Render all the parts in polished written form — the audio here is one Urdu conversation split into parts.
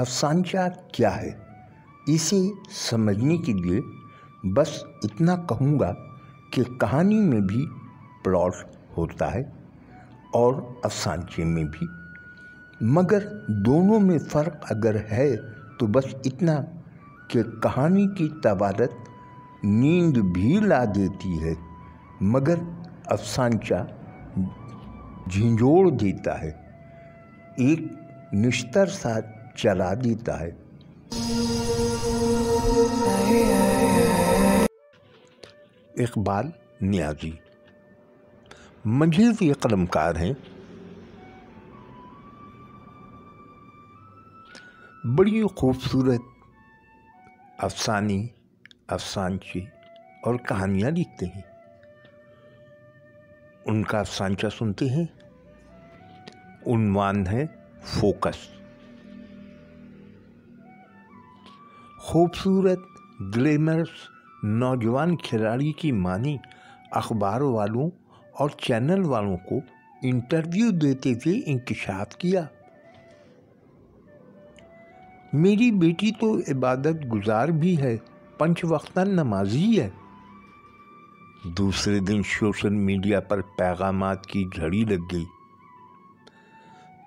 افسانچہ کیا ہے؟ اسے سمجھنے کے لیے بس اتنا کہوں گا کہ کہانی میں بھی پلاٹ ہوتا ہے اور افسانچے میں بھی، مگر دونوں میں فرق اگر ہے تو بس اتنا کہ کہانی کی طوالت نیند بھی لا دیتی ہے مگر افسانچہ جھنجھوڑ دیتا ہے، ایک نشتر سا چلا دیتا ہے۔ اقبال نیازی مجیزی قلمکار ہیں، بڑی خوبصورت افسانے، افسانچے اور کہانیاں لکھتے ہیں۔ ان کا افسانچہ سنتے ہیں، عنوان ہے فوکس۔ خوبصورت گلیمرس نوجوان کھلاڑی کی ماں نے اخبار والوں اور چینل والوں کو انٹرویو دیتے ہوئے انکشاف کیا، میری بیٹی تو عبادت گزار بھی ہے، 5 وقتہ نمازی ہے۔ دوسرے دن سوشل میڈیا پر پیغامات کی جھڑی لگ گئی،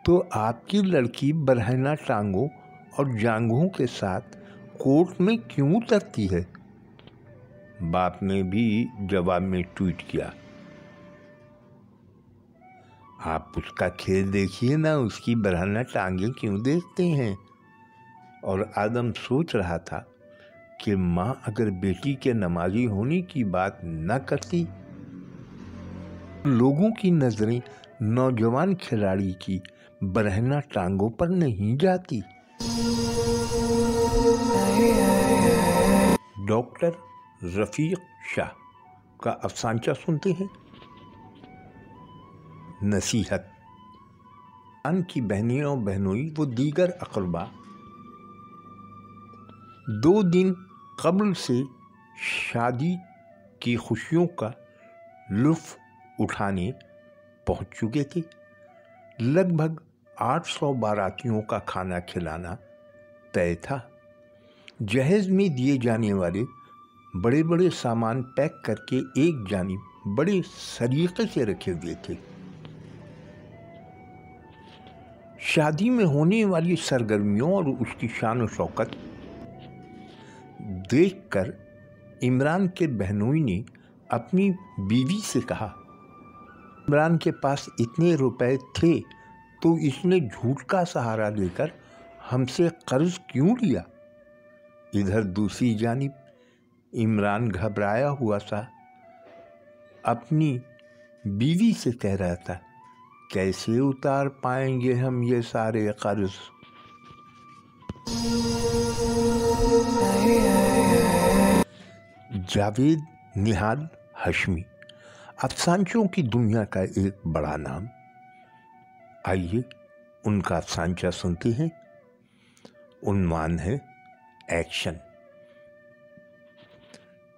تو آپ کی لڑکی برہنہ ٹانگوں اور جانگھوں کے ساتھ کورٹ میں کیوں اترتی ہے؟ باپ نے بھی جواب میں ٹویٹ کیا، آپ اس کا کھیل دیکھیے نا، اس کی برہنہ ٹانگیں کیوں دیکھتے ہیں؟ اور آدم سوچ رہا تھا کہ ماں اگر بیٹی کے نمازی ہونے کی بات نہ کرتی، لوگوں کی نظریں نوجوان کھلاڑی کی برہنہ ٹانگوں پر نہیں جاتی۔ ڈاکٹر رفیق شاہ کا افسانچہ سنتے ہیں، نصیحت۔ ان کی بہنیں اور بہنوئی و دیگر اقربا 2 دن قبل سے شادی کی خوشیوں کا لطف اٹھانے پہنچ چکے تھے۔ لگ بھگ 800 باراتیوں کا کھانا کھلانا طے تھا۔ جہیز میں دیے جانے والے بڑے بڑے سامان پیک کر کے ایک جانب بڑے سلیقے سے رکھے ہوئے تھے۔ شادی میں ہونے والی سرگرمیوں اور اس کی شان و شوکت دیکھ کر عمران کے بہنوئی نے اپنی بیوی سے کہا، عمران کے پاس اتنے روپے تھے تو اس نے جھوٹ کا سہارا لے کر ہم سے قرض کیوں لیا؟ ادھر دوسری جانب عمران گھبرایا ہوا سا اپنی بیوی سے کہہ رہا تھا، کیسے اتار پائیں گے ہم یہ سارے قرض؟ جاوید نہال ہاشمی افسانچوں کی دنیا کا ایک بڑا نام، آئیے ان کا افسانچہ سنتے ہیں، عنوان ہے ایکشن۔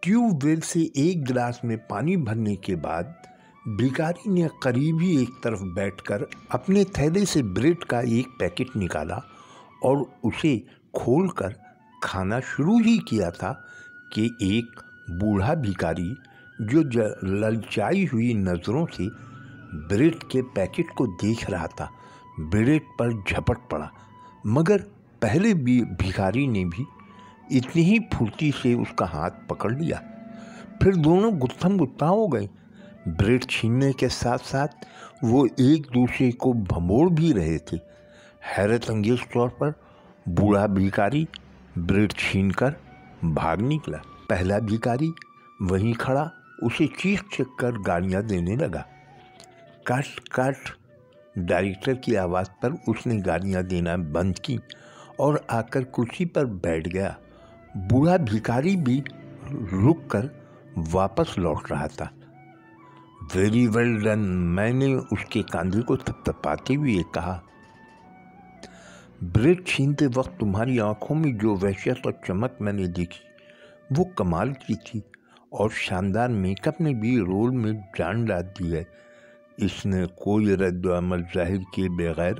ٹیوب ویل سے ایک گلاس میں پانی بھرنے کے بعد بھکاری نے قریب ہی ایک طرف بیٹھ کر اپنے تھیلے سے بریڈ کا ایک پیکٹ نکالا اور اسے کھول کر کھانا شروع ہی کیا تھا کہ ایک بوڑھا بھکاری جو للچائی ہوئی نظروں سے بریڈ کے پیکٹ کو دیکھ رہا تھا بریڈ پر جھپٹ پڑا، مگر پہلے بھکاری نے بھی اتنی ہی پھرتی سے اس کا ہاتھ پکڑ لیا، پھر دونوں گتھم گتھا ہو گئے۔ بریڈ چھیننے کے ساتھ ساتھ وہ ایک دوسرے کو بھموڑ بھی رہے تھے۔ حیرت انگیز طور پر بوڑھا بھکاری بریڈ چھین کر بھاگ نکلا۔ پہلا بھکاری وہیں کھڑا اسے چیخ چیخ کر گالیاں دینے لگا۔ کٹ کٹ، ڈائریکٹر کی آواز پر اس نے گالیاں دینا بند کی اور آ کر کرسی پر بیٹھ گیا۔ بوڑھا بھکاری بھی رک کر واپس لوٹ رہا تھا۔ ویری ویل ڈن، میں نے اس کے کاندھے کو تھپتھپاتے ہوئے کہا، بریڈ چھینتے وقت تمہاری آنکھوں میں جو وحشت اور چمک میں نے دیکھی وہ کمال کی تھی، اور شاندار میک اپ نے بھی رول میں جان ڈال دی ہے۔ اس نے کوئی رد و عمل ظاہر کیے بغیر